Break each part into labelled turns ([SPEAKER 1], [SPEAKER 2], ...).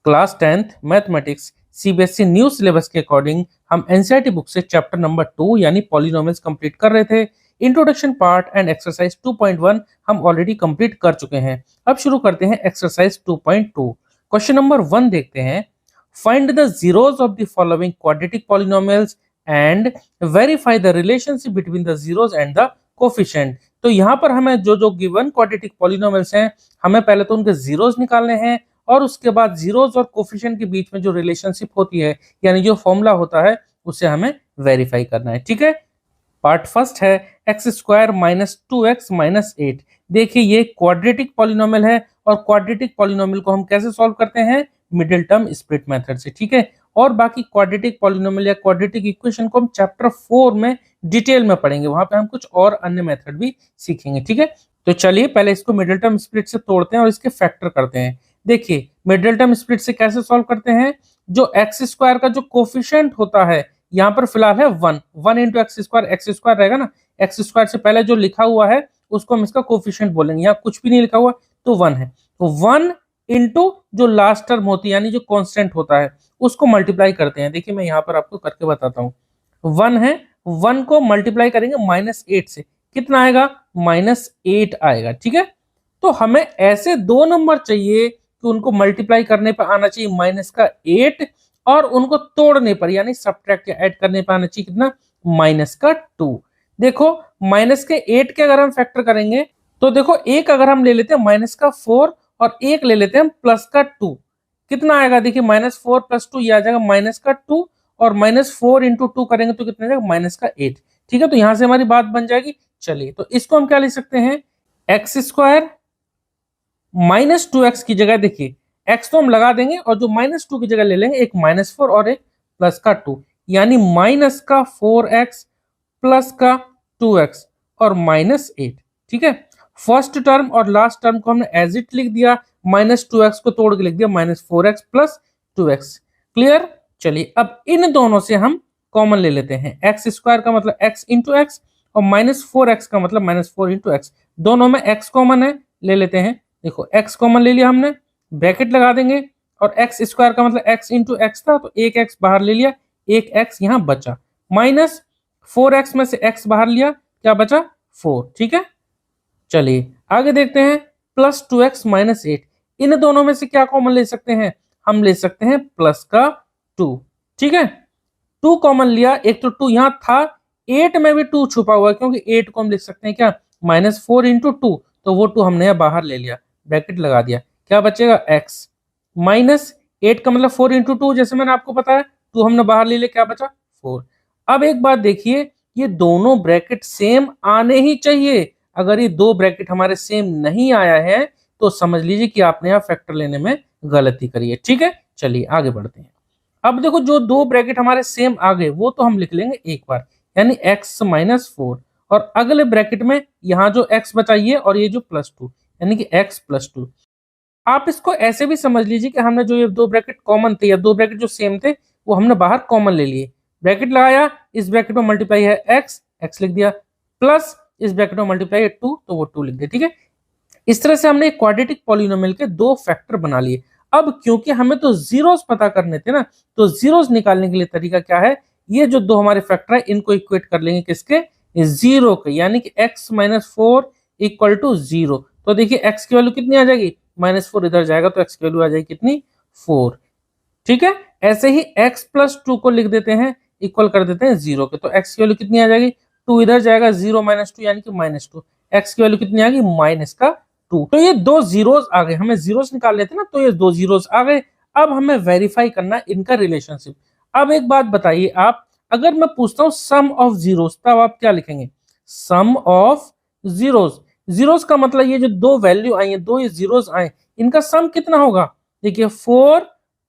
[SPEAKER 1] Class 10th mathematics CBSE new syllabus के according हम NCERT book से चैप्टर नंबर 2 यानी पॉलिनोमियल्स कंप्लीट कर रहे थे। इंट्रोडक्शन पार्ट एंड एक्सरसाइज 2.1 हम ऑलरेडी कंप्लीट कर चुके हैं। अब शुरू करते हैं एक्सरसाइज 2.2। क्वेश्चन नंबर 1 देखते हैं। Find the zeros of the following quadratic polynomials and verify the relationship between the zeros and the coefficient. तो यहाँ पर हमें जो गिवन क्वाड्रेटिक पॉलिनोमियल्स हैं, हमें पहले तो उनके जीरोस निकालने हैं और उसके बाद जीरोस और कोफिशिएंट के बीच में जो रिलेशनशिप होती है यानी जो फॉर्मूला होता है उसे हमें वेरीफाई करना है। ठीक है, पार्ट फर्स्ट है x square minus 2x minus 8। देखिए ये क्वाड्रेटिक पॉलिनोमियल है और क्वाड्रेटिक पॉलिनोमियल को हम कैसे सॉल्व करते हैं? मिडिल टर्म स्प्लिट मेथड से। ठीक है, और बाकी क्वाड्रेटिक पॉलिनोमियल या क्वाड्रेटिक इक्वेशन को हम चैप्टर 4 में डिटेल में पढ़ेंगे, वहां पे हम कुछ और अन्य मेथड भी सीखेंगे। ठीक है, तो चलिए पहले इसको मिडिल टर्म स्प्लिट से तोड़ते हैं और इसके फैक्टर करते हैं। देखिए मिडिल टर्म स्प्लिट से कैसे सॉल्व करते हैं? जो एक्स स्क्वायर का जो कोफिशिएंट होता है यहाँ पर फिलहाल है 1 इंटू एक्स स्क्वायर रहेगा ना। एक्स स्क्वायर से पहले जो लिखा हुआ है उसको हम इसका कोफिशिएंट बोलेंगे। यहाँ कुछ भी नहीं लिखा हुआ तो 1 है, तो 1 इंटू जो लास्ट टर्म होती है यानी जो कांस्टेंट होता है उसको मल्टीप्लाई करते हैं। देखिए मैं यहाँ पर आपको करके बताता हूँ। 1 है, 1 को मल्टीप्लाई करेंगे -8 से, कितना आएगा? -8 आएगा। ठीक है, तो हमें ऐसे दो नंबर चाहिए कि उनको मल्टीप्लाई करने पर आना चाहिए -8 और उनको तोड़ने पर यानी सब्ट्रैक्ट या ऐड करने पर आना चाहिए कितना? -2। देखो -8 के अगर हम फैक्टर करेंगे तो देखो एक अगर हम ले लेते हैं -4 और एक ले लेते हैं +2, कितना आएगा? देखिए -4 + 2 ये आ जाएगा -2 और -4 इंटू 2 करेंगे तो कितना जाएगा? -8। ठीक है, तो यहां से हमारी बात बन जाएगी। चलिए तो इसको हम क्या लिख सकते हैं? एक्स स्क्वायर -2x की जगह देखिए x तो हम लगा देंगे और जो -2 की जगह ले लेंगे एक -4 और एक +2 यानी -4x +2x और -8। ठीक है, फर्स्ट टर्म और लास्ट टर्म को हमने एज इट लिख दिया, -2x को तोड़ के लिख दिया -4x +2x। क्लियर? चलिए अब इन दोनों से हम कॉमन ले लेते हैं। एक्स स्क्वायर का मतलब x इंटू एक्स और -4x का मतलब -4 इंटू एक्स। दोनों में x कॉमन है, ले लेते हैं। देखो x कॉमन ले लिया हमने, ब्रैकेट लगा देंगे और एक्स स्क्वायर का मतलब x इंटू एक्स था तो एक x बाहर ले लिया, एक x यहाँ बचा, -4x में से x बाहर लिया, क्या बचा? 4। ठीक है, चलिए आगे देखते हैं। +2x -8, इन दोनों में से क्या कॉमन ले सकते हैं? हम ले सकते हैं +2। ठीक है, 2 कॉमन लिया, एक तो 2 यहाँ था, 8 में भी 2 छुपा हुआ है क्योंकि 8 को हम लिख सकते हैं क्या? -4 इंटू 2, तो वो 2 हमने यहाँ बाहर ले लिया, ब्रैकेट लगा दिया, क्या बचेगा? x -8 का मतलब 4 इंटू 2, जैसे मैंने आपको बताया 2 हमने बाहर ले लिया, क्या बचा? 4। अब एक बात देखिए, ये दोनों ब्रैकेट सेम आने ही चाहिए। अगर ये दो ब्रैकेट हमारे सेम नहीं आया है तो समझ लीजिए कि आपने यहाँ फैक्टर लेने में गलती करी है। ठीक है, चलिए आगे बढ़ते हैं। अब देखो जो दो ब्रैकेट हमारे सेम आ गए वो तो हम लिख लेंगे एक बार, यानी x -4 और अगले ब्रैकेट में यहाँ जो x बचाइए और ये जो +2 यानी कि x +2। आप इसको ऐसे भी समझ लीजिए कि हमने जो ये दो ब्रैकेट कॉमन थे या दो ब्रैकेट जो सेम थे वो हमने बाहर कॉमन ले लिए, ब्रैकेट लगाया, इस ब्रैकेट में मल्टीप्लाई है x लिख दिया, प्लस इस ब्रैकेट में मल्टीप्लाई है 2 तो वो 2 लिख दिया। ठीक है, इस तरह से हमने क्वाड्रेटिक पॉलिनोमियल के दो फैक्टर बना लिए। अब क्योंकि हमें तो जीरोस पता करने थे ना, तो जीरोस निकालने के लिए तरीका क्या है? ये जो दो हमारे फैक्टर है इनको इक्वेट कर लेंगे किसके? 0 के, यानी कि x -4 = 0। तो देखिए x की वैल्यू कितनी आ जाएगी? -4 इधर जाएगा तो x की वैल्यू आ जाएगी कितनी? 4। ठीक है, ऐसे ही x +2 को लिख देते हैं, इक्वल कर देते हैं 0 के, तो x की वैल्यू कितनी आ जाएगी? 2 इधर जाएगा, 0 -2 यानी कि -2, x की वैल्यू कितनी आ गई? -2। तो ये दो जीरोस आ गए, हमें जीरोस निकाल लेते ना, तो ये दो जीरोस आ गए। अब हमें वेरीफाई करना इनका रिलेशनशिप। अब एक बात बताइए आप, अगर मैं पूछता हूँ सम ऑफ जीरोस, तब आप क्या लिखेंगे? सम ऑफ जीरोस। जीरोस का मतलब ये जो दो वैल्यू आई है, दो ये जीरोस आए, इनका सम कितना होगा? देखिए 4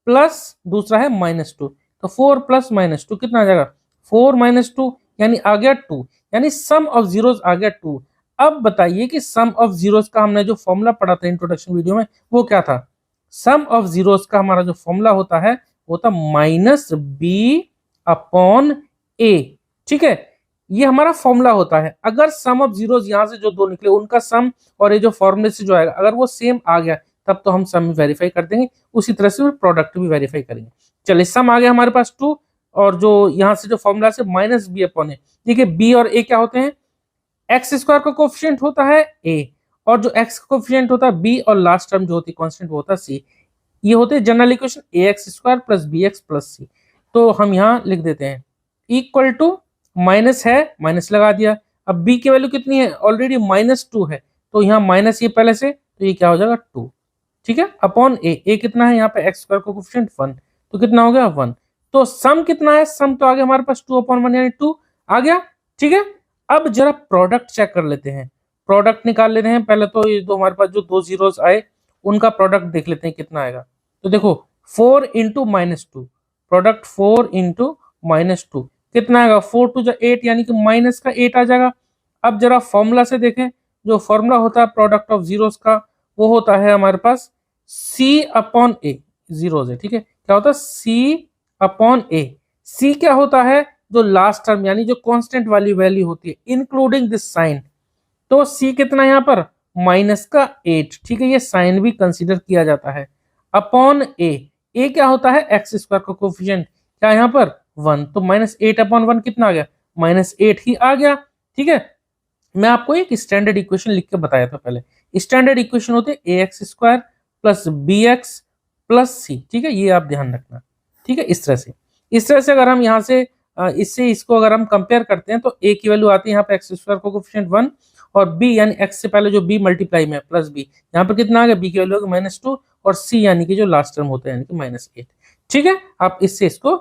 [SPEAKER 1] प्लस दूसरा है -2, तो 4 + -2 कितना आ जाएगा? 4 - 2 यानी आ गया 2, यानी सम ऑफ जीरोस आ गया 2। अब बताइए कि सम ऑफ जीरोस का हमने जो फॉर्मूला पढ़ा था इंट्रोडक्शन वीडियो में वो क्या था? सम ऑफ जीरोस का हमारा जो फॉर्मूला होता है वो था -b/a। ठीक है, ये हमारा फॉर्मूला होता है। अगर सम ऑफ जीरोस यहाँ से जो दो निकले उनका सम और ये जो फॉर्मूले से जो आएगा अगर वो सेम आ गया तब तो हम सम वेरीफाई कर देंगे, उसी तरह से प्रोडक्ट भी वेरीफाई करेंगे। चलिए सम आ गया हमारे पास 2, और जो यहाँ से जो फॉर्मूला से माइनस बी अपॉन ए, देखिए बी और ए क्या होते हैं, एक्स स्क्वायर का कोफिशिएंट होता है ए, और जो एक्स का कोफिशिएंट होता है बी, और लास्ट टर्म जो होती है कांस्टेंट वो होता है सी। ये होते हैं general equation a x square plus b x plus c. तो हम यहाँ लिख देते हैं इक्वल टू, माइनस है माइनस लगा दिया, अब बी की वैल्यू कितनी है, ऑलरेडी -2 है, तो यहाँ माइनस ये पहले से, तो ये क्या हो जाएगा 2, ठीक है, अपॉन ए कितना है यहाँ पे एक्स स्क्वायर का कोफिशिएंट 1, तो कितना हो गया 1। तो सम कितना है, सम तो आ गया हमारे पास 2/1 यानी 2 आ गया, ठीक है। अब जरा प्रोडक्ट चेक कर लेते हैं, प्रोडक्ट निकाल लेते हैं। पहले तो ये दो हमारे पास जो दो जीरोस आए उनका प्रोडक्ट देख लेते हैं कितना आएगा। तो देखो 4 इंटू -2, प्रोडक्ट 4 इंटू -2 कितना आएगा, 4 टू 8 यानी कि माइनस का 8 आ जाएगा। अब जरा फॉर्मूला से देखें, जो फॉर्मूला होता है प्रोडक्ट ऑफ जीरोस का वो होता है हमारे पास सी अपॉन ए, जीरोस है, ठीक है, क्या होता है सी अपॉन ए। सी क्या होता है, जो लास्ट टर्म यानी जो कांस्टेंट वाली वैल्यू होती है इंक्लूडिंग दिस साइन। तो सी कितना यहाँ पर माइनस का 8, ठीक है, ये साइन भी कंसीडर किया जाता है, अपॉन ए क्या होता है एक्स स्क्वायर का कोफिशिएंट, क्या यहाँ पर 1, तो -8/1 कितना आ गया, -8 ही आ गया, ठीक है। मैं आपको एक स्टैंडर्ड इक्वेशन लिख के बताया था पहले, स्टैंडर्ड इक्वेशन होते a x square plus b x plus c, ठीक है, ये आप ध्यान रखना, ठीक है। इस तरह से अगर हम यहाँ से इससे इसको अगर हम कंपेयर करते हैं तो ए की वैल्यू आती है यहाँ पे एक्स स्क्वायर का कोफिशिएंट 1, और बी यानी एक्स से पहले जो बी मल्टीप्लाई में प्लस बी, यहाँ पर कितना आ गया, बी की वैल्यू -2, और सी यानी कि जो लास्ट टर्म होता है यानी कि -8, ठीक है। आप इससे इसको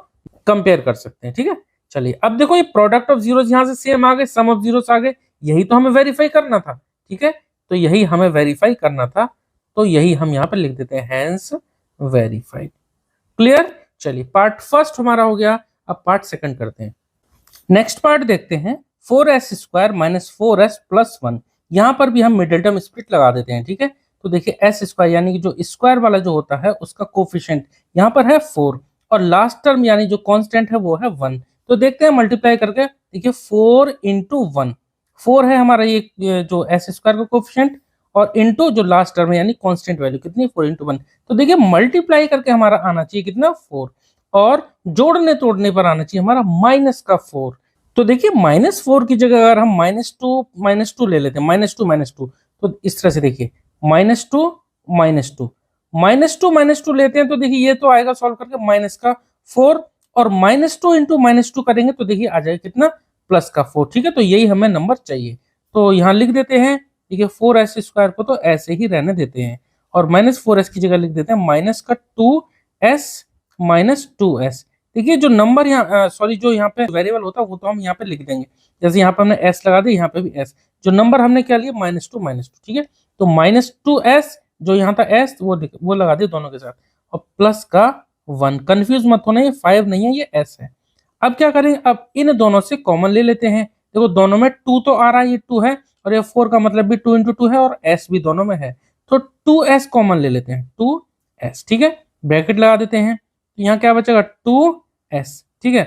[SPEAKER 1] कंपेयर कर सकते हैं, ठीक है। चलिए अब देखो ये प्रोडक्ट ऑफ जीरोस यहाँ से सेम आ गए, सम ऑफ जीरोस आ गए, यही तो हमें वेरीफाई करना था, ठीक है, तो यही हमें वेरीफाई करना था, तो यही हम यहाँ पर लिख देते हैं हैंस वेरीफाइड। क्लियर। चलिए पार्ट फर्स्ट हमारा हो गया, अब पार्ट सेकंड करते हैं। नेक्स्ट पार्ट देखते हैं 4s square minus 4s plus 1, यहाँ पर भी हम मिडिल टर्म स्प्लिट लगा देते हैं, ठीक है। तो देखिए एस स्क्वायर यानी कि जो स्क्वायर वाला जो होता है उसका कोफिशिएंट यहाँ पर है 4, और लास्ट टर्म यानी जो कांस्टेंट है वो है 1। तो देखते हैं मल्टीप्लाई करके, देखिए 4 इंटू 1, 4 है हमारा ये जो एस स्क्वायर का कोफिशिएंट, और इंटू जो लास्ट टर्म है यानी कांस्टेंट वैल्यू कितनी 4 इंटू 1। तो देखिए मल्टीप्लाई करके हमारा आना चाहिए कितना 4, और जोड़ने तोड़ने पर आना चाहिए हमारा -4। तो देखिए -4 की जगह अगर हम -2 ले लेते हैं, -2 तो इस तरह से देखिए -2 -2 लेते हैं, तो देखिए ये तो आएगा सॉल्व करके -4, और -2 इंटू -2 करेंगे तो देखिए आ जाएगा कितना +4, ठीक है। तो यही हमें नंबर चाहिए, तो यहाँ लिख देते हैं, देखिए 4s स्क्वायर को तो ऐसे ही रहने देते हैं, और -4s की जगह लिख देते हैं -2s। देखिए जो नंबर यहाँ सॉरी जो यहाँ पे वेरिएबल होता है वो तो हम यहाँ पे लिख देंगे, जैसे यहाँ पे हमने s लगा दिया, यहाँ पे भी s, जो नंबर हमने क्या लिया -2, ठीक है। तो -2s जो यहाँ था s वो लगा दिया दोनों के साथ, और प्लस का 1, कंफ्यूज मत होना, ये 5 नहीं है, ये s है। अब क्या करें, अब इन दोनों से कॉमन ले लेते हैं, देखो दोनों में 2 तो आ रहा है, ये 2 है, और ये 4 का मतलब भी 2 इंटू 2 है, और s भी दोनों में है, तो 2s कॉमन ले लेते हैं, 2s, ठीक है, ब्रैकेट लगा देते हैं, तो यहाँ क्या बचेगा 2s, ठीक है।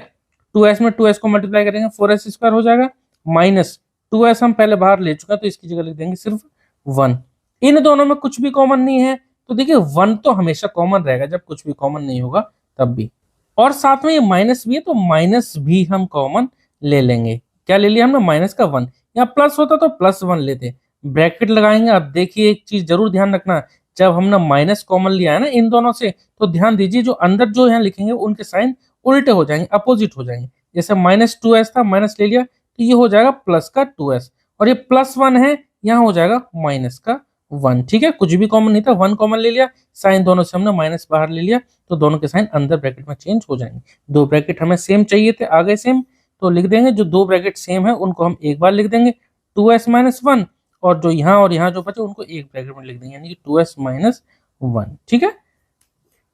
[SPEAKER 1] 2s में 2s को मल्टीप्लाई करेंगे 4s स्क्वायर हो जाएगा, माइनस 2s हम पहले बाहर ले चुके हैं तो इसकी जगह लिख देंगे सिर्फ 1। इन दोनों में कुछ भी कॉमन नहीं है, तो देखिए 1 तो हमेशा कॉमन रहेगा जब कुछ भी कॉमन नहीं होगा तब भी, और साथ में ये माइनस भी है तो माइनस भी हम कॉमन ले लेंगे। क्या ले लिया हमने, -1, यहाँ प्लस होता तो +1 लेते, ब्रैकेट लगाएंगे। अब देखिए एक चीज जरूर ध्यान रखना, जब हमने माइनस कॉमन लिया है ना इन दोनों से, तो ध्यान दीजिए जो अंदर जो यहाँ लिखेंगे उनके साइन उल्टे हो जाएंगे, अपोजिट हो जाएंगे। जैसे -2s था, माइनस ले लिया तो ये हो जाएगा प्लस का 2s, और ये +1 है, यहाँ हो जाएगा -1, ठीक है। कुछ भी कॉमन नहीं था, 1 कॉमन ले लिया, साइन दोनों से हमने माइनस बाहर ले लिया, तो दोनों के साइन अंदर ब्रैकेट में चेंज हो जाएंगे। दो ब्रैकेट हमें सेम चाहिए थे, आ गए सेम, तो लिख देंगे जो दो ब्रैकेट सेम है उनको हम एक बार लिख देंगे 2s - 1, और जो यहाँ और यहाँ जो बचे उनको एक ब्रैकेट में लिख देंगे यानी कि 2s - 1, ठीक है।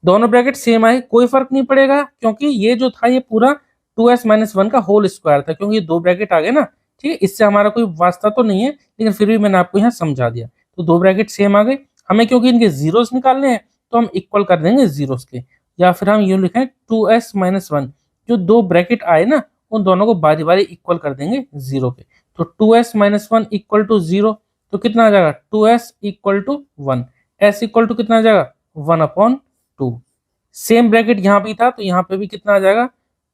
[SPEAKER 1] दोनों ब्रैकेट सेम आए, कोई फर्क नहीं पड़ेगा, क्योंकि ये जो था ये पूरा 2s - 1 का होल स्क्वायर था, क्योंकि ये दो ब्रैकेट आ गए ना, ठीक है। इससे हमारा कोई वास्ता तो नहीं है, लेकिन फिर भी मैंने आपको यहाँ समझा दिया। तो दो ब्रैकेट सेम आ गए, हमें क्योंकि इनके जीरोस निकालने हैं तो हम इक्वल कर देंगे जीरोस के, या फिर हम यूं लिखें 2s - 1, जो दो ब्रैकेट आए ना उन दोनों को बारी बारी इक्वल कर देंगे 0 पे। तो 2s - 1 = 0, तो कितना आ जाएगा 2s = 1, एस इक्वल टू कितना आ जाएगा 1/2। सेम ब्रैकेट यहाँ भी था तो यहाँ पे भी कितना आ जाएगा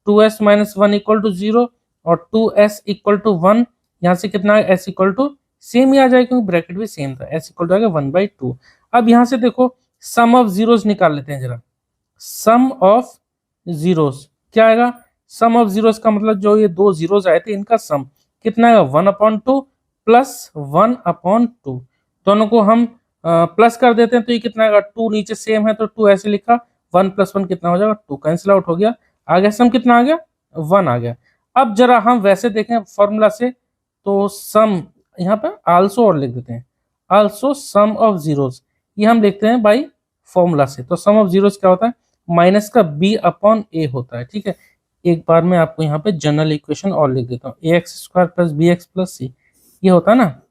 [SPEAKER 1] 2s माइनस 1 इक्वल टू 0 और 2s इक्वल टू 1। यहाँ से कितना है s इक्वल टू सेम ही आ जाएगा क्योंकि ब्रैकेट भी सेम था, s इक्वल टू आ गया 1/2। अब यहाँ से देखो सम ऑफ जीरोस निकाल लेते हैं जरा। सम ऑफ जीरोस क्या आएगा, सम ऑफ जीरोस का मतलब जो ये दो जीरोस आए थे इनका सम कितना आएगा 1/2 प्लस 1/2। दोनों को हम प्लस कर देते हैं तो ये कितना आएगा 2 नीचे सेम है तो 2 ऐसे लिखा, 1 + 1 कितना हो जाएगा 2, कैंसिल आउट हो गया, आ गया सम कितना आ गया 1 आ गया। अब जरा हम वैसे देखें फॉर्मूला से तो सम यहाँ पे आल्सो और लिख देते हैं, आल्सो सम ऑफ जीरोस ये हम लिखते हैं बाई फॉर्मूला से। तो सम ऑफ जीरोस क्या होता है माइनस का b/a होता है। ठीक है, एक बार मैं आपको यहाँ पे जनरल इक्वेशन और लिख देता हूँ, ax² + bx + c ये होता है ना,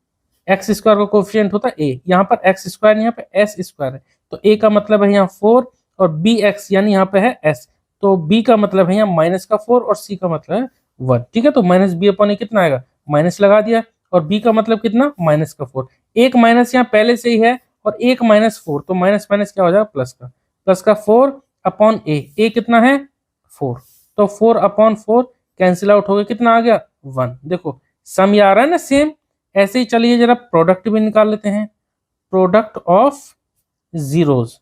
[SPEAKER 1] x² का कोफिशिएंट होता है a, यहाँ पर x² यहाँ पे s² है तो a का मतलब है यहाँ 4 और bx यानी यहाँ पे है s तो b का मतलब है यहाँ -4 और c का मतलब है 1। ठीक है, तो -b/a कितना आएगा, माइनस लगा दिया और b का मतलब कितना -4, एक माइनस यहाँ पहले से ही है और एक -4 तो माइनस माइनस क्या हो जाएगा प्लस का 4/a, a कितना है 4 तो 4/4 कैंसिल आउट हो गया, कितना आ गया 1। देखो सम ये आ रहा है ना सेम, ऐसे ही चलिए जरा प्रोडक्ट भी निकाल लेते हैं। Product of zeros,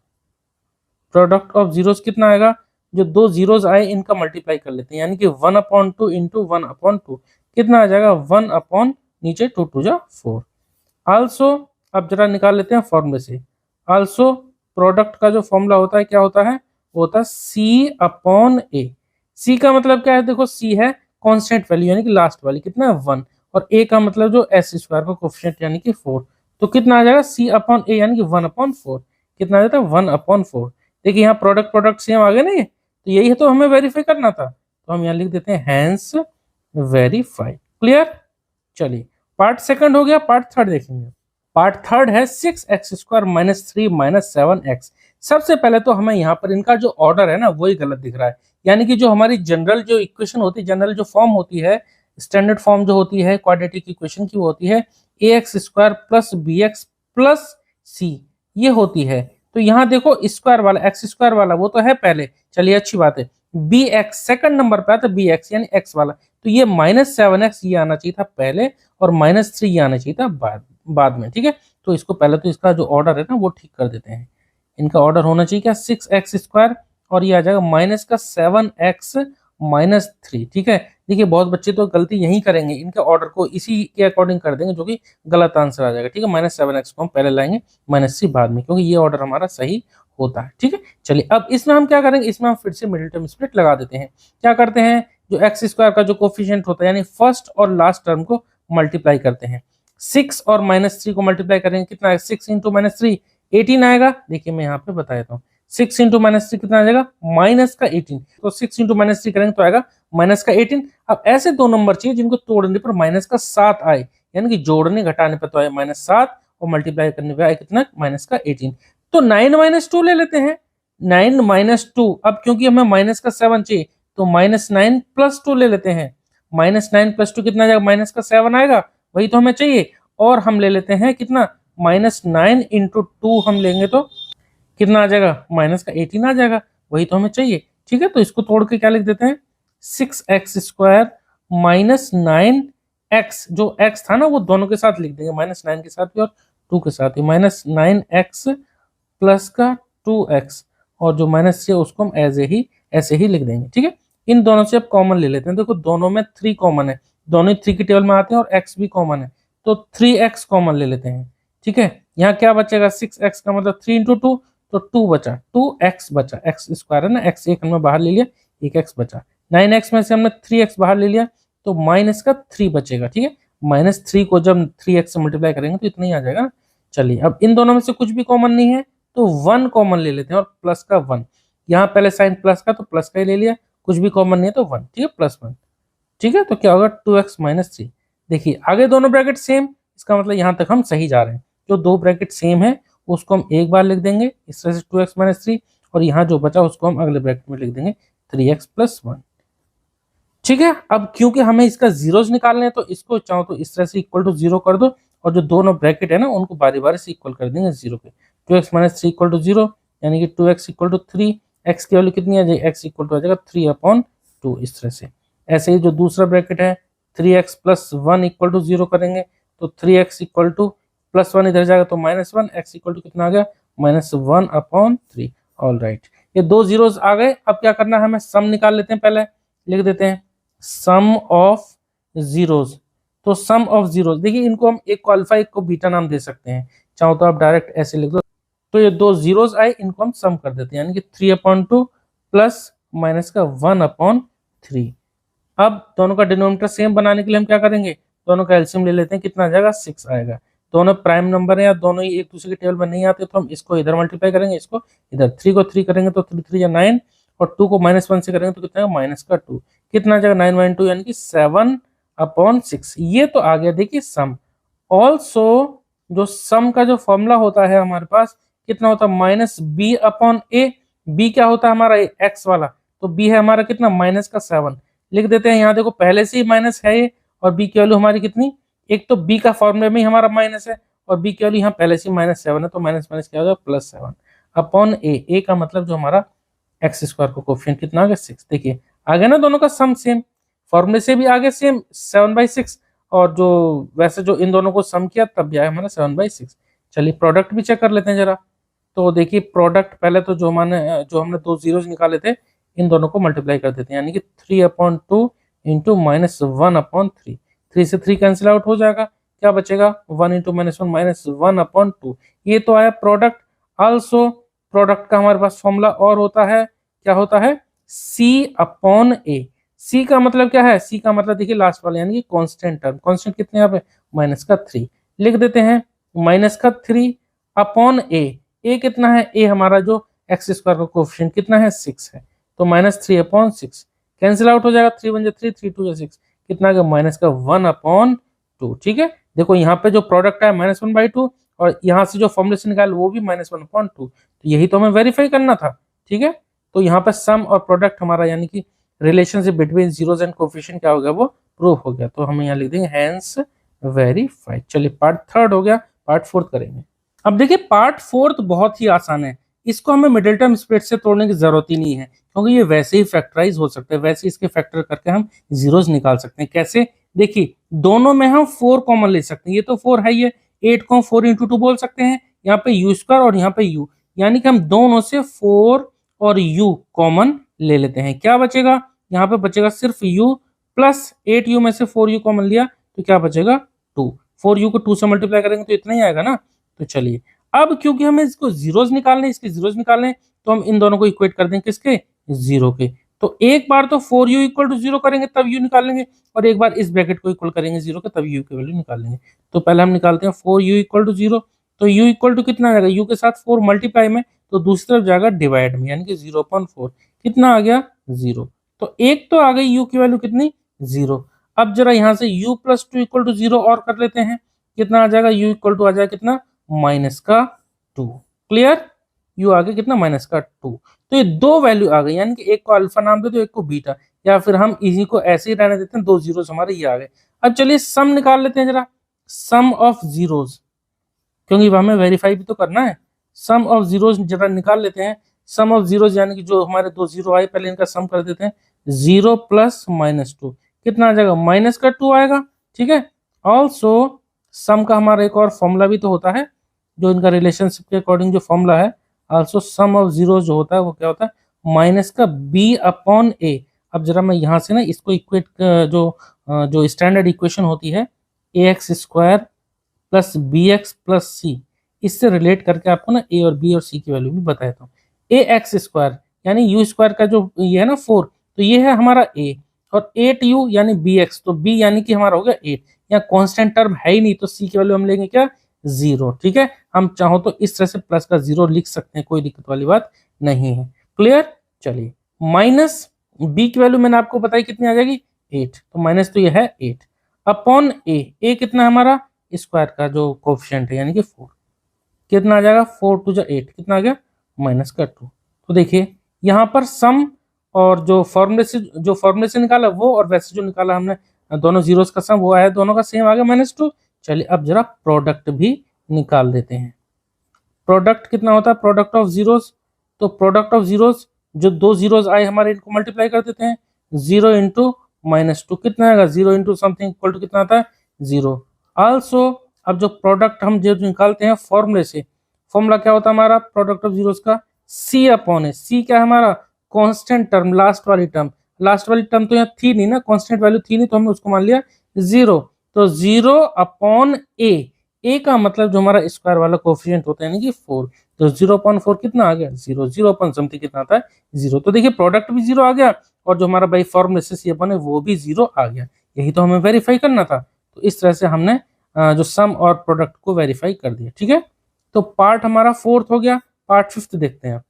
[SPEAKER 1] product of zeros कितना आएगा, जो दो जीरोस आए इनका मल्टीप्लाई कर लेते हैं यानी कि 1/2 इंटू 1/2 कितना आ जाएगा 1 नीचे 2 2 जा 4। आल्सो अब जरा निकाल लेते हैं फॉर्मूले से। आल्सो प्रोडक्ट का जो फॉर्मूला होता है क्या होता है, वो होता है C/A। C का मतलब क्या है, देखो C है कांस्टेंट वैल्यू यानी कि लास्ट वाली कितना है 1 और A का मतलब जो s² का कोफिशिएंट यानी कि 4 तो कितना आ जाएगा C/A यानी कि 1/4 कितना आ जाता है 1/4। देखिए यहाँ प्रोडक्ट प्रोडक्ट सेम आ गए ना ये, तो यही है तो हमें वेरीफाई करना था तो हम यहाँ लिख देते हैं हैंस वेरीफाई। क्लियर, चलिए पार्ट सेकंड हो गया, पार्ट थर्ड देखेंगे। पार्ट थर्ड है 6x² - 3 - 7x। सबसे पहले तो हमें यहाँ पर इनका जो ऑर्डर है ना वही गलत दिख रहा है, यानी कि जो हमारी जनरल जो इक्वेशन होती है, जनरल जो फॉर्म होती है, स्टैंडर्ड फॉर्म जो होती है क्वाड्रेटिक इक्वेशन की वो होती है ax² + bx + c ये होती है। तो यहाँ देखो स्क्वायर वाला x² वाला वो तो है पहले, चलिए अच्छी बात है। bx सेकंड नंबर पे आता है bx यानी x वाला, तो ये -7x ये आना चाहिए था पहले और -3 ये आना चाहिए था बाद में। ठीक है, तो इसको पहले तो इसका जो ऑर्डर है ना वो ठीक कर देते हैं। इनका ऑर्डर होना चाहिए क्या 6x² और ये आ जाएगा -7x - 3। ठीक है, देखिए बहुत बच्चे तो गलती यही करेंगे, इनके ऑर्डर को इसी के अकॉर्डिंग कर देंगे जो कि गलत आंसर आ जाएगा। ठीक है, -7x को हम पहले लाएंगे -3 बाद में क्योंकि ये ऑर्डर हमारा सही होता है। ठीक है, चलिए अब इसमें हम क्या करेंगे, इसमें हम फिर से मिडिल टर्म स्प्लिट लगा देते हैं। क्या करते हैं, जो x² का जो कोफिशिएंट होता है यानी फर्स्ट और लास्ट टर्म को मल्टीप्लाई करते हैं। 6 और -3 को मल्टीप्लाई करेंगे कितना है 6 × -3 18 आएगा। देखिए मैं यहाँ पे बता देता हूँ 6 × -3 कितना आ जाएगा -18, तो 6 × -3 करेंगे तो आएगा -18। अब ऐसे दो नंबर चाहिए जिनको तोड़ने पर -7 आए, यानी कि जोड़ने घटाने पर तो आए -7 और मल्टीप्लाई करने पर आए कितना -18। तो 9 - 2 ले लेते हैं, 9 - 2। अब क्योंकि हमें -7 चाहिए तो -9 + 2 ले लेते हैं, -9 + 2 कितना आ जाएगा -7 आएगा, वही तो हमें चाहिए। और हम ले लेते हैं कितना -9 × 2 हम लेंगे तो कितना आ जाएगा -18 आ जाएगा, वही तो हमें चाहिए। ठीक है, तो इसको तोड़ के क्या लिख देते हैं 6x² - 9x, जो x था ना वो दोनों के साथ लिख देंगे, -9 के साथ भी और 2 के साथ ही, -9x प्लस का 2x और जो -3 है उसको हम ऐसे ही लिख देंगे। ठीक है, इन दोनों से अब कॉमन ले लेते हैं। देखो दोनों में 3 कॉमन है, दोनों ही 3 की टेबल में आते हैं और x भी कॉमन है तो 3x कॉमन ले लेते हैं। ठीक है, यहाँ क्या बचेगा 6x का मतलब 3 × 2 तो 2 बचा, 2x बचा, x² है ना, x एक हमने बाहर ले लिया, एक x बचा। 9x में से हमने 3x बाहर ले लिया तो -3 बचेगा। ठीक है, -3 को जब 3x से मल्टीप्लाई करेंगे तो इतना ही आ जाएगा। चलिए अब इन दोनों में से कुछ भी कॉमन नहीं है तो 1 कॉमन ले लेते हैं और प्लस का 1, यहाँ पहले साइन प्लस का तो प्लस का ही ले लिया, कुछ भी कॉमन नहीं है तो 1। ठीक है, +1। ठीक है, तो क्या होगा 2x - 3। देखिए आगे दोनों ब्रैकेट सेम, इसका मतलब यहाँ तक हम सही जा रहे हैं। जो दो ब्रैकेट सेम है उसको हम एक बार लिख देंगे इस तरह से 2x - 3 और यहाँ जो बचा उसको हम अगले ब्रैकेट में लिख देंगे 3x + 1। ठीक है, अब क्योंकि हमें इसका जीरोस निकालने हैं तो इसको चाहो तो इस तरह से इक्वल टू 0 कर दो और जो दोनों ब्रैकेट है ना उनको बारी बारी से इक्वल कर देंगे 0 पे। 2x माइनस 3 इक्वल टू 0, यानी कि 2x इक्वल टू 3, x की वैल्यू कितनी आ जाएगी, x इक्वल टू आ जाएगा 3/2। इस तरह से ऐसे ही जो दूसरा ब्रैकेट है 3x प्लस 1 इक्वल टू 0 करेंगे तो 3x इक्वल टू प्लस 1 इधर जाएगा तो -1, x इक्वल टू कितना आ गया, -1/3। ऑल राइट, ये दो जीरोस आ गए। अब क्या करना है, हमें सम निकाल लेते हैं। पहले लिख देते हैं सम ऑफ जीरोस। तो सम ऑफ जीरोस, देखिए इनको हम एक को अल्फा एक को बीटा नाम दे सकते हैं, चाहो तो आप डायरेक्ट ऐसे लिख दो। तो ये दो जीरोस आए, इनको हम सम कर देते हैं, यानी कि 3/2 प्लस माइनस का 1/3। अब दोनों का डिनोमिनेटर सेम बनाने के लिए हम क्या करेंगे, दोनों का एलसीएम ले लेते हैं, कितना आ जाएगा, 6 आएगा। दोनों प्राइम नंबर है या दोनों ही एक दूसरे के टेबल में नहीं आते तो हम इसको इधर मल्टीप्लाई करेंगे, इसको इधर। 3 को 3 करेंगे तो 3 3 या 9, और 2 को -1 से करेंगे तो कितना है, -2। कितना आ जाएगा, 9/2 यानी कि 7/6। ये तो आ गया देखिए सम। ऑल्सो जो सम का जो फॉर्मूला होता है हमारे पास कितना होता है, -b/a। b क्या होता है हमारा, x वाला, तो b है हमारा कितना, -7। लिख देते हैं, यहाँ देखो पहले से ही माइनस है ये, और b की वैल्यू हमारी कितनी, एक तो b का फॉर्मूले में ही हमारा माइनस है, और b की वैल्यू यहाँ पहले से ही -7 है, तो माइनस माइनस क्या हो जाएगा, +7/a। a का मतलब जो हमारा एक्स स्क्वायर का कोफिशिएंट कितना आ गया, 6। देखिए आ गया ना दोनों का सम सेम, फॉर्मूले से भी आ गया सेम 7/6, और जो वैसे जो इन दोनों को सम किया तब भी आया हमारा 7/6। चलिए प्रोडक्ट भी चेक कर लेते हैं जरा। तो देखिए प्रोडक्ट पहले तो जो हमने दो जीरोस निकाले थे, इन दोनों को मल्टीप्लाई कर देते हैं, यानी कि 3/2 इंटू -1/3। 3 से 3 कैंसिल आउट हो जाएगा, क्या बचेगा, 1 इंटू -1 -1/2। ये तो आया प्रोडक्ट। आल्सो प्रोडक्ट का हमारे पास फॉर्मूला और होता है, क्या होता है, C/A। सी का मतलब क्या है, सी का मतलब देखिए लास्ट वाला, यानी कि कांस्टेंट टर्म। कांस्टेंट कितने यहाँ पे, -3 लिख देते हैं, -3/A। ए कितना है, ए हमारा जो एक्स स्क्वायर का कोएफिशिएंट कितना है, 6 है, तो -3/6 कैंसिल आउट हो जाएगा। 3 1 3, 3 2 6, कितना आ गया, -1/2। ठीक है, देखो यहाँ पे जो प्रोडक्ट है -1/2, और यहाँ से जो फॉर्मूले से निकाल वो भी -1/2, तो यही तो हमें वेरीफाई करना था। ठीक है, तो यहाँ पे सम और प्रोडक्ट हमारा, यानी कि relationship between zeros and coefficient क्या हो गया, वो प्रूव हो गया। तो हम यहाँ लिख देंगे हैंस वेरीफाइड। चलिए पार्ट 3 हो गया, पार्ट 4 करेंगे। अब देखिए पार्ट 4 बहुत ही आसान है, इसको हमें मिडिल टर्म स्प्लिट से तोड़ने की जरूरत ही नहीं है, क्योंकि ये वैसे ही फैक्टराइज हो सकते हैं, वैसे इसके फैक्टर करके हम जीरोस निकाल सकते हैं। कैसे, देखिए दोनों में हम 4 कॉमन ले सकते हैं, ये तो 4 है, ये 8 को 4 × 2 बोल सकते हैं, यहाँ पे u स्क्वायर और यहाँ पे u, यानी कि हम दोनों से 4 और u कॉमन ले लेते हैं। क्या बचेगा, यहाँ पे बचेगा सिर्फ u प्लस 8u में से 4u कॉमन लिया तो क्या बचेगा, 2। 4u को 2 से मल्टीप्लाई करेंगे तो इतना ही आएगा ना। तो चलिए अब क्योंकि हमें इसको जीरोस निकालने, इसके जीरोस निकालने, तो हम इन दोनों को इक्वेट कर देंगे किसके, जीरो के। तो एक बार तो 4u इक्वल टू 0 करेंगे तब u निकालेंगे, और एक बार इस ब्रैकेट को इक्वल करेंगे 0 के तब u की वैल्यू निकालेंगे। तो पहले हम निकालते हैं 4u इक्वल टू 0, तो u इक्वल टू कितना आएगा, u के साथ 4 मल्टीप्लाई में, तो दूसरी तरफ जाएगा डिवाइड में, यानी कि 0/4, कितना आ गया, 0। तो एक तो आ गई u की वैल्यू कितनी, 0। अब जरा यहाँ से u + 2 इक्वल टू 0 और कर लेते हैं, कितना आ जाएगा, u इक्वल टू आ जाएगा कितना, -2। क्लियर, u आ गया कितना, -2। तो ये दो वैल्यू आ गई, यानी कि एक को अल्फा नाम दे दो, एक को बीटा, या फिर हम इसी को ऐसे ही रहने देते हैं, दो जीरोस हमारे ये आ गए। अब चलिए सम निकाल लेते हैं जरा, सम ऑफ जीरोस, क्योंकि हमें वेरीफाई भी तो करना है। सम ऑफ जीरोस जरा निकाल लेते हैं। सम ऑफ जीरोस यानी कि जो हमारे दो जीरो आए, पहले इनका सम कर देते हैं। 0 + -2 कितना आ जाएगा, -2 आएगा। ठीक है, ऑल्सो सम का हमारा एक और फॉर्मूला भी तो होता है, जो इनका रिलेशनशिप के अकॉर्डिंग जो फॉर्मूला है। ऑल्सो सम ऑफ जीरोस जो होता है वो क्या होता है, -b/a। अब जरा मैं यहाँ से ना इसको इक्वेट, जो स्टैंडर्ड इक्वेशन होती है, ax² + bx + c, इससे रिलेट करके आपको ना a और b और c की वैल्यू भी बताया था। ax² यानी u स्क्वायर का जो ये है ना 4, तो ये है हमारा a, और 8u यानी bx, तो b यानी कि हमारा हो गया 8। यहाँ कांस्टेंट टर्म है ही नहीं, तो c की वैल्यू हम लेंगे क्या, 0। ठीक है, हम चाहो तो इस तरह से प्लस का 0 लिख सकते हैं, कोई दिक्कत वाली बात नहीं है। क्लियर, चलिए माइनस b की वैल्यू मैंने आपको बताई कितनी आ जाएगी, 8, तो माइनस तो ये है 8 अपॉन a कितना है हमारा, स्क्वायर का जो कोएफिशिएंट है, यानी कि 4, कितना आ जाएगा, 4 × 2 = 8, कितना आ गया, -2। तो देखिए यहाँ पर सम और जो फॉर्मूले से निकाला वो, और वैसे जो निकाला हमने दोनों जीरोस का सम, वो आया दोनों का सेम आ गया, -2। चलिए अब जरा प्रोडक्ट भी निकाल देते हैं। प्रोडक्ट कितना होता है, प्रोडक्ट ऑफ जीरोस, तो प्रोडक्ट ऑफ जीरोस जो दो जीरोस आए हमारे इनको मल्टीप्लाई कर देते हैं, 0 इंटू -2 कितना आएगा, 0 इंटू समथिंग इक्वल टू कितना आता है 0। आल्सो अब जो प्रोडक्ट हम जो निकालते हैं फॉर्मूले से, फॉर्मूला क्या होता है हमारा प्रोडक्ट ऑफ जीरोस का, सी अपॉन है, सी क्या है हमारा कांस्टेंट टर्म, लास्ट वाली टर्म, लास्ट वाली टर्म तो यहाँ थी नहीं ना, कांस्टेंट वैल्यू थी नहीं तो हमने उसको मान लिया 0, तो 0 अपॉन ए का मतलब जो हमारा स्क्वायर वाला कोफिशिएंट होता है यानी कि 4, तो 0/4 कितना आ गया 0, 0 अपन समथिंग कितना आता है 0, तो देखिए प्रोडक्ट भी 0 आ गया और जो हमारा बाई फॉर्मूले से सी अपन है वो भी 0 आ गया, यही तो हमें वेरीफाई करना था। तो इस तरह से हमने जो सम और प्रोडक्ट को वेरीफाई कर दिया, ठीक है। तो पार्ट हमारा 4th हो गया, पार्ट 5th देखते हैं।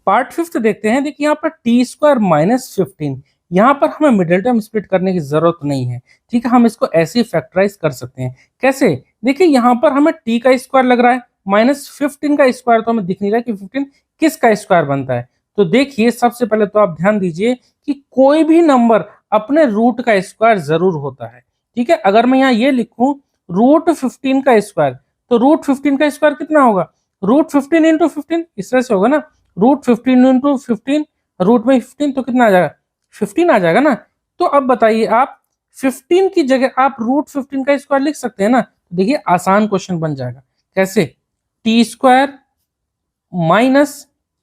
[SPEAKER 1] पार्ट 5th देखते हैं, देखिए यहाँ पर t² - 15, यहाँ पर हमें मिडिल टर्म स्प्लिट करने की जरूरत नहीं है, ठीक है, हम इसको ऐसे ही फैक्टराइज कर सकते हैं। कैसे, देखिए यहाँ पर हमें t का स्क्वायर लग रहा है, -15 का स्क्वायर तो हमें दिख नहीं रहा कि 15 किसका स्क्वायर बनता है। तो देखिए सबसे पहले तो आप ध्यान दीजिए कि कोई भी नंबर अपने रूट का स्क्वायर जरूर होता है, ठीक है। अगर मैं यहाँ ये लिखूं √15 का स्क्वायर, तो √15 का स्क्वायर कितना होगा, √15 इंटू 15, इस तरह से होगा ना, √15 इंटू 15, रूट में 15 तो कितना आ जाएगा 15 आ जाएगा ना। तो अब बताइए आप 15 की जगह आप √15 का स्क्वायर लिख सकते हैं ना, तो देखिए आसान क्वेश्चन बन जाएगा। कैसे, t² -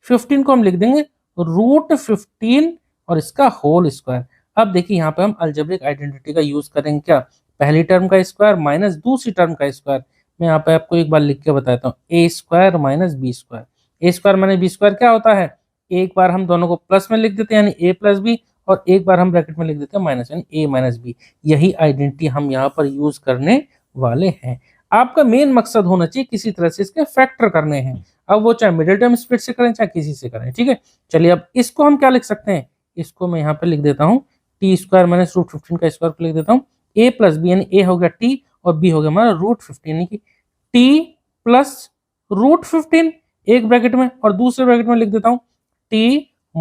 [SPEAKER 1] 15 को हम लिख देंगे √15 और इसका होल स्क्वायर। अब देखिए यहाँ पे हम अलजेब्रिक आइडेंटिटी का यूज करेंगे, क्या, पहली टर्म का स्क्वायर माइनस दूसरी टर्म का स्क्वायर। मैं यहाँ पे आपको एक बार लिख के बताता हूँ, a² - b², a² - b² क्या होता है, एक बार हम दोनों को प्लस में लिख देते हैं यानी a + b, और एक बार हम ब्रैकेट में लिख देते हैं माइनस यानी a - b। यही आइडेंटिटी हम यहाँ पर यूज करने वाले हैं। आपका मेन मकसद होना चाहिए किसी तरह से इसके फैक्टर करने हैं, अब वो चाहे मिडिल टर्म स्प्लिट से करें चाहे किसी से करें, ठीक है। चलिए अब इसको हम क्या लिख सकते हैं, इसको मैं यहाँ पे लिख देता हूँ t² - √15 का स्क्वायर को लिख देता हूँ a + b, यानी a हो गया t और b हो गया हमारा √15, यानी कि t + √15 एक ब्रैकेट में और दूसरे ब्रैकेट में लिख देता हूँ t -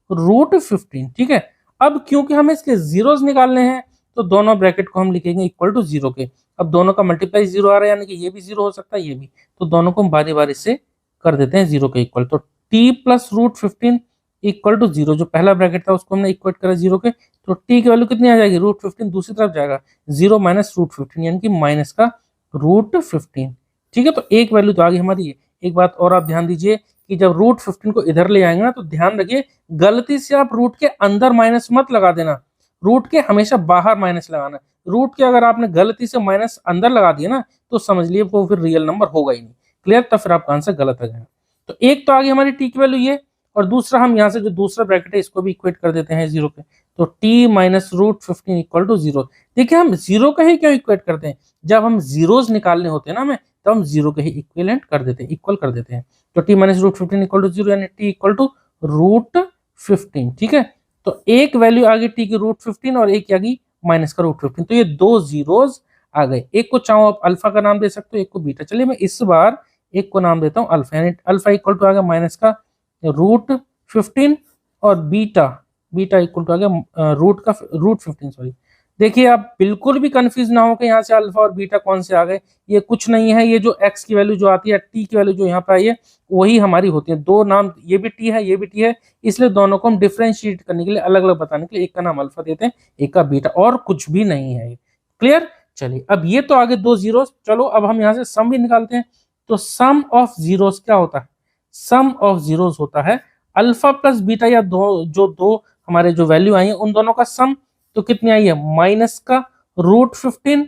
[SPEAKER 1] √15, ठीक है। अब क्योंकि हमें इसके जीरोस निकालने हैं तो दोनों ब्रैकेट को हम लिखेंगे इक्वल टू 0 के। अब दोनों का मल्टीप्लाई 0 आ रहा है यानी कि ये भी 0 हो सकता है ये भी, तो दोनों को हम बारी बारी से कर देते हैं 0 के इक्वल। तो t + √15 इक्वल टू 0, जो पहला ब्रैकेट था उसको हमने इक्वेट करा 0 के, तो t की वैल्यू कितनी आ जाएगी √15, दूसरी तरफ जाएगा 0 - √15 यानी कि माइनस का √15, ठीक है। तो एक वैल्यू तो आ गई हमारी ये। एक बात और आप ध्यान दीजिए कि जब √15 को इधर ले आएंगे ना तो ध्यान रखिए गलती से आप रूट के अंदर माइनस मत लगा देना, रूट के हमेशा बाहर माइनस लगाना। रूट के अगर आपने गलती से माइनस अंदर लगा दिया ना तो समझ लिए वो फिर रियल नंबर होगा ही नहीं, क्लियर, तब फिर आपका आंसर गलत आ जाएगा। तो एक तो आ गई हमारी टी की वैल्यू ये, और दूसरा हम यहाँ से जो दूसरा ब्रैकेट है इसको भी इक्वेट कर देते हैं 0 पे, तो t - √15 इक्वल टू 0। देखिए हम 0 का ही क्यों इक्वेट करते हैं, जब हम जीरोस निकालने होते हैं ना हमें, तो हम 0 के ही इक्विवेलेंट कर देते हैं, इक्वल कर देते हैं। तो t - √15 इक्वल टू 0 यानी t इक्वल टू √15, ठीक है। तो एक वैल्यू आ गई t की √15 और एक आ गई माइनस का √15, तो ये दो जीरोस आ गए। एक को चाहो आप अल्फा का नाम दे सकते हो, एक को बीटा। चलिए मैं इस बार एक को नाम देता हूँ अल्फा, यानी अल्फा इक्वल टू आ गया माइनस का √15 और बीटा इक्वल टू आ गया √15, सॉरी। देखिए आप बिल्कुल भी कंफ्यूज ना हो कि यहाँ से अल्फा और बीटा कौन से आ गए, ये कुछ नहीं है, ये जो x की वैल्यू जो आती है, t की वैल्यू जो यहाँ पे आई है वही हमारी होती है। दो नाम, ये भी t है ये भी t है, इसलिए दोनों को हम डिफ्रेंशिएट करने के लिए, अलग अलग बताने के लिए एक का नाम अल्फा देते हैं एक का बीटा, और कुछ भी नहीं है, क्लियर। चलिए अब ये तो आगे दो जीरो, चलो अब हम यहाँ से सम भी निकालते हैं। तो सम ऑफ जीरोस क्या होता है, सम ऑफ जीरोस होता है अल्फा प्लस बीटा, या दो हमारे जो वैल्यू आई है उन दोनों का सम। तो कितनी आई है माइनस का √15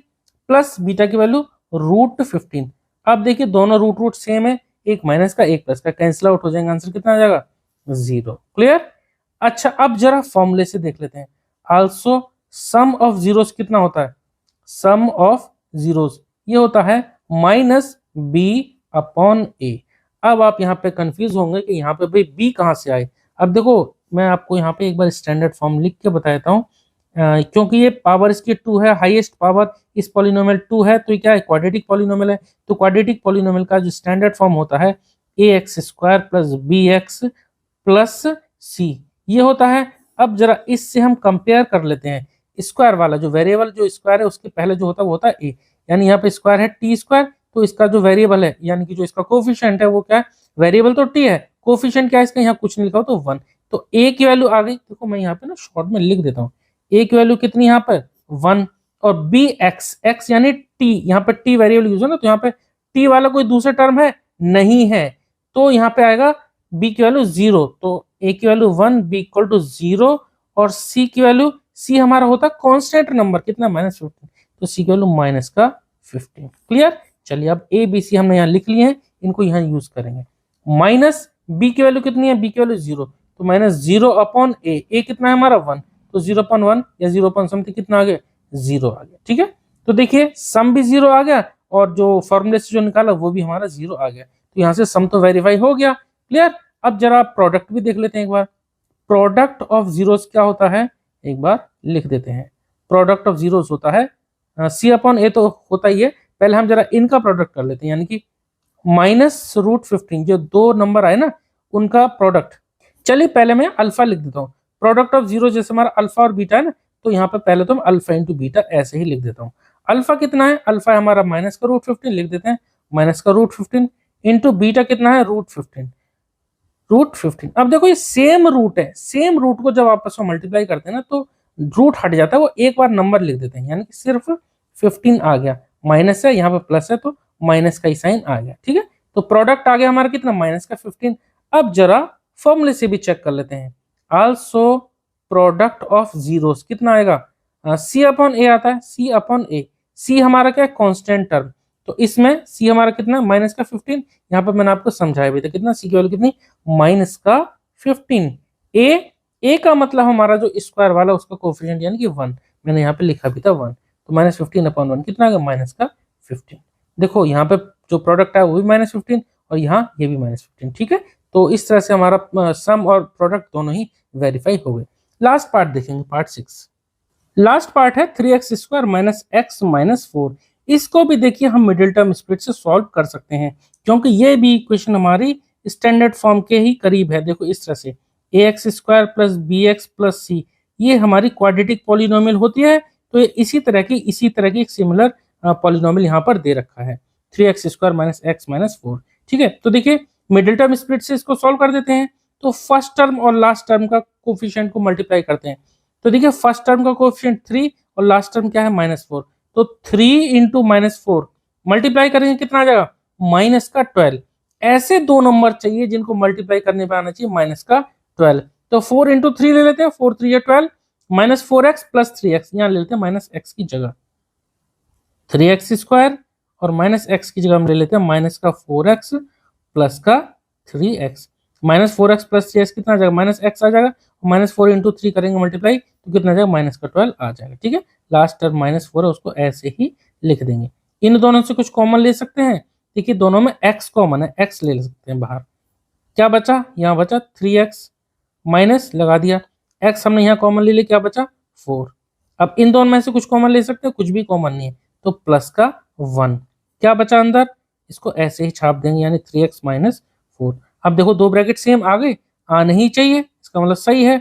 [SPEAKER 1] प्लस बीटा की वैल्यू √15। अब देखिए दोनों रूट सेम है, एक माइनस का एक प्लस का, कैंसिल आउट हो जाएगा, आंसर कितना आ जाएगा 0, क्लियर। अच्छा अब जरा फॉर्मूले से देख लेते हैं। आल्सो सम ऑफ जीरोस कितना होता है, सम ऑफ जीरोस ये होता है -b/a। अब आप यहाँ पे कंफ्यूज होंगे कि यहाँ पे भाई b कहाँ से आए। अब देखो मैं आपको यहाँ पे एक बार स्टैंडर्ड फॉर्म लिख के बता देता हूँ, क्योंकि ये पावर इसकी 2 है, हाईएस्ट पावर इस पॉलिनोमियल 2 है, तो ये क्या है क्वाड्रेटिक पॉलिनोमियल है। तो क्वाड्रेटिक पॉलिनोमियल का जो स्टैंडर्ड फॉर्म होता है ax² + bx + c, ये होता है। अब जरा इससे हम कंपेयर कर लेते हैं, स्क्वायर वाला जो वेरिएबल जो स्क्वायर है उसके पहले जो होता है वो होता है a, यानी यहाँ पे स्क्वायर है t², तो इसका जो वेरिएबल है यानी कि जो इसका कोफिशिएंट है वो क्या है, वेरिएबल तो टी है, कोफिशिएंट क्या है इसका, यहाँ कुछ नहीं लिखा हो तो 1। तो ए की वैल्यू आ गई, देखो मैं यहाँ पे ना शॉर्ट में लिख देता हूँ, ए की वैल्यू कितनी यहाँ पर 1, और बी एक्स, एक्स यानी टी, यहाँ पे टी वेरिएबल यूज है ना, तो यहाँ पे टी वाला कोई दूसरा टर्म है नहीं है, तो यहाँ पे आएगा बी की वैल्यू 0, तो ए की वैल्यू 1, बी इक्वल टू 0, और सी की वैल्यू, सी हमारा होता है कांस्टेंट नंबर कितना -15, तो सी की वैल्यू -15। क्लियर, चलिए अब ए बी सी हमने यहाँ लिख लिए हैं, इनको यहाँ यूज करेंगे। माइनस बी की वैल्यू कितनी है, बी की वैल्यू 0, तो -0 अपॉन ए कितना है हमारा 1, तो 0/1 या 0 कितना आ गया 0 आ गया। ठीक है, तो देखिए सम भी 0 आ गया और जो फॉर्मूले से जो निकाला वो भी हमारा 0 आ गया, तो यहाँ से सम तो वेरीफाई हो गया। क्लियर, अब जरा प्रोडक्ट भी देख लेते हैं एक बार। प्रोडक्ट ऑफ जीरोस क्या होता है, एक बार लिख देते हैं। प्रोडक्ट ऑफ जीरोस होता है C/A, तो होता ही है, पहले हम जरा इनका प्रोडक्ट कर लेते हैं, यानी कि -√15, जो दो नंबर आए ना उनका प्रोडक्ट। चलिए पहले मैं अल्फा लिख देता हूँ। प्रोडक्ट ऑफ जीरो जैसे हमारा अल्फा और बीटा है ना, तो यहाँ पे पहले तो हम अल्फा इंटू बीटा ऐसे ही लिख देता हूँ। अल्फा कितना है, अल्फा हमारा -√15 लिख देते हैं, -√15 इंटू बीटा कितना है √15। अब देखो ये सेम रूट है, सेम रूट को जब आपस में मल्टीप्लाई करते हैं ना तो रूट हट जाता है, वो एक बार नंबर लिख देते हैं, यानी कि सिर्फ 15 आ गया, माइनस है यहाँ पे प्लस है तो माइनस का ही साइन आ गया। ठीक है, तो प्रोडक्ट आ गया हमारा कितना -15। अब जरा फॉर्मूले से भी चेक कर लेते हैं। आल्सो प्रोडक्ट ऑफ जीरोस कितना आएगा, C/A आता है, C/A, C हमारा क्या है कांस्टेंट टर्म, तो इसमें C हमारा कितना -15, यहाँ पर मैंने आपको समझाया भी था कितना, C की वैल्यू कितनी -15। ए का मतलब हमारा जो स्क्वायर वाला उसका कोफिशिएंट यानी कि 1, मैंने यहाँ पे लिखा भी था 1, तो -15/1 कितना आ गया -15। देखो यहाँ पे जो प्रोडक्ट है वो भी -15 और यहाँ ये भी -15। ठीक है, तो इस तरह से हमारा सम और प्रोडक्ट दोनों ही वेरीफाई हो गए। लास्ट पार्ट देखेंगे, पार्ट 6। लास्ट पार्ट है 3x² - x - 4। इसको भी देखिए हम मिडिल टर्म स्प्लिट से सॉल्व कर सकते हैं, क्योंकि ये भी इक्वेशन हमारी स्टैंडर्ड फॉर्म के ही करीब है। देखो इस तरह से ax² + bx + c, ये हमारी क्वाड्रेटिक पॉलिनोमियल होती है, तो ये इसी तरह की एक सिमिलर पॉलिनोमियल यहाँ पर दे रखा है 3x² - x - 4। ठीक है, तो देखिए मिडिल टर्म स्प्लिट से इसको सॉल्व कर देते हैं, तो फर्स्ट टर्म और लास्ट टर्म का कोफिशिएंट को मल्टीप्लाई करते हैं, तो देखिए फर्स्ट टर्म का कोफिशिएंट 3 और लास्ट टर्म क्या है -4, तो 3 × -4 मल्टीप्लाई करेंगे कितना आ जाएगा -12। ऐसे दो नंबर चाहिए जिनको मल्टीप्लाई करने पे आना चाहिए -12, तो 4 × 3 ले लेते हैं, 4 3 12, -4x + 3x, यहाँ ले लेते हैं -x की जगह 3x² और -x की जगह हम ले लेते हैं -4x + 3x। -4x + 3x कितना आ जाएगा -x आ जाएगा, -4 × 3 करेंगे मल्टीप्लाई तो कितना आ जाएगा -12 आ जाएगा। ठीक है, लास्ट टर्म -4 है उसको ऐसे ही लिख देंगे। इन दोनों से कुछ कॉमन ले सकते हैं, देखिए दोनों में x कॉमन है, x ले सकते हैं बाहर, क्या बचा यहाँ बचा 3x, माइनस लगा दिया, x हमने यहाँ कॉमन ले लिया, क्या बचा 4। अब इन दोनों में से कुछ कॉमन ले सकते हैं, कुछ भी कॉमन नहीं है, तो प्लस का 1, क्या बचा अंदर, इसको ऐसे ही छाप देंगे यानी 3x - 4। अब देखो दो ब्रैकेट सेम आ गए, आने ही चाहिए, इसका मतलब सही है।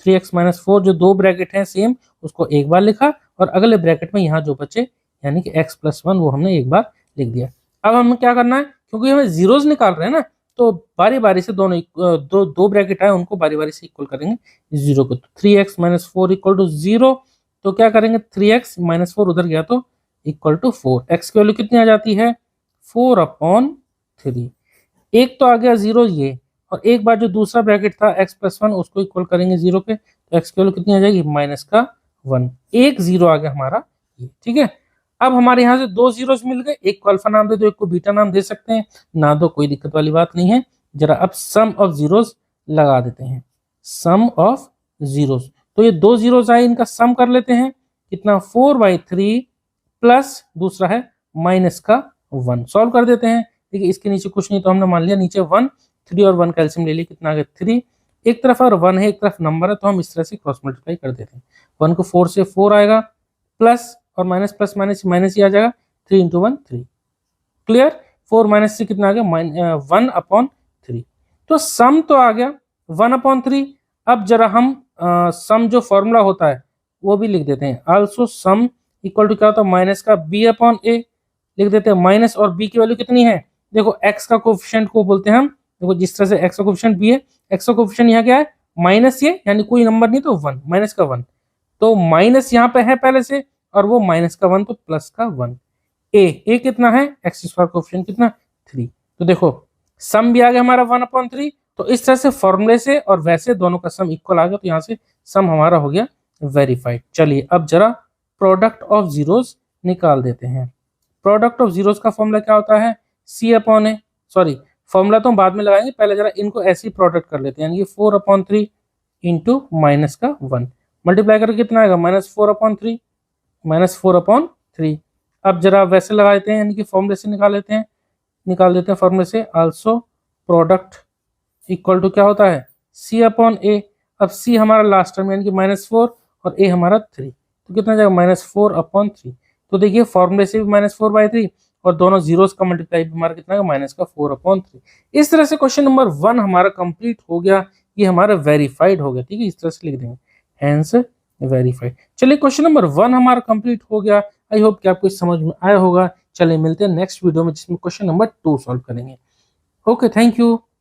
[SPEAKER 1] 3x - 4 जो दो ब्रैकेट हैं सेम, उसको एक बार लिखा और अगले ब्रैकेट में यहाँ जो बचे यानी कि x + 1 वो हमने एक बार लिख दिया। अब हमें क्या करना है, क्योंकि हमें जीरोस निकाल रहे हैं ना, तो बारी बारी से दोनों दो ब्रैकेट है उनको बारी बारी से इक्वल करेंगे जीरो को, तो 3x - 4 = 0, तो क्या करेंगे 3x - 4 उधर गया तो = 4, x की वैल्यू कितनी आ जाती है 4/3। एक तो आ गया 0 ये, और एक बार जो दूसरा ब्रैकेट था x + 1 उसको इक्वल करेंगे 0 पे, तो x की वैल्यू कितनी आ जाएगी -1, एक 0 आ गया हमारा ये। ठीक है, अब हमारे यहाँ से दो जीरोस मिल गए, एक को अल्फा नाम दे दो, एक को बीटा नाम दे सकते हैं ना, दो कोई दिक्कत वाली बात नहीं है। जरा अब सम ऑफ जीरोस लगा देते हैं, सम ऑफ जीरोस, तो ये दो जीरोस आए, इनका सम कर लेते हैं, कितना 4/3 प्लस दूसरा है -1, सॉल्व कर देते हैं। देखिए इसके नीचे कुछ नहीं तो हमने मान लिया नीचे 1, 3 और 1 कैल्सियम ले लिया, कितना आ गया 3, एक तरफ और 1 है एक तरफ नंबर है, तो हम इस तरह से क्रॉस मल्टीप्लाई कर देते हैं। 1 को 4 से 4 आएगा, प्लस और माइनस प्लस माइनस माइनस ही आ जाएगा, 3 × 1 3। क्लियर, 4 - से कितना आ गया 1/3, तो सम तो आ गया 1/3। अब जरा हम सम जो फॉर्मूला होता है वो भी लिख देते हैं। आल्सो सम इक्वल टू क्या होता है -b/a, लिख देते हैं माइनस, और b की वैल्यू कितनी है, देखो x का कोफिशिएंट को बोलते हैं हम, देखो जिस तरह से x का कोफिशिएंट b है, x का कोफिशिएंट यहाँ क्या है माइनस, ये यानी कोई नंबर नहीं तो 1, माइनस का 1, तो माइनस यहाँ पे है पहले से, और वो माइनस का 1 तो प्लस का 1। ए कितना है, एक्स स्क्वायर कोफिशिएंट कितना 3। तो देखो सम भी आ गया हमारा 1/3। तो इस तरह से फॉर्मूले से और वैसे दोनों का सम इक्वल आ गया, तो यहाँ से सम हमारा हो गया वेरीफाइड। चलिए अब जरा प्रोडक्ट ऑफ जीरोस निकाल देते हैं। प्रोडक्ट ऑफ जीरोस का फॉर्मूला क्या होता है, C/A, सॉरी फॉर्मूला तो हम बाद में लगाएंगे, पहले जरा इनको ऐसे ही प्रोडक्ट कर लेते हैं, यानी कि 4/3 इंटू माइनस का 1 मल्टीप्लाई करके कितना आएगा -4/3, -4/3। अब जरा वैसे लगा देते हैं, यानी कि फॉर्मूले से निकाल देते हैं फॉर्मूले से, आल्सो प्रोडक्ट इक्वल टू क्या होता है C/A। अब C हमारा लास्ट टर्म यानी कि -4 और A हमारा 3, तो कितना जाएगा -4/3। तो देखिए फॉर्मूले से भी -4/3 और दोनों जीरोस का मल्टीप्लाई भी हमारा कितना है -4/3। इस तरह से क्वेश्चन नंबर 1 हमारा कंप्लीट हो गया, ये हमारा वेरीफाइड हो गया। ठीक है, इस तरह से लिख देंगे हैंस वेरीफाइड। चलिए क्वेश्चन नंबर 1 हमारा कंप्लीट हो गया। आई होप कि आपको समझ में आया होगा। चलिए मिलते हैं नेक्स्ट वीडियो में, जिसमें क्वेश्चन नंबर 2 सॉल्व करेंगे। Okay, thank you.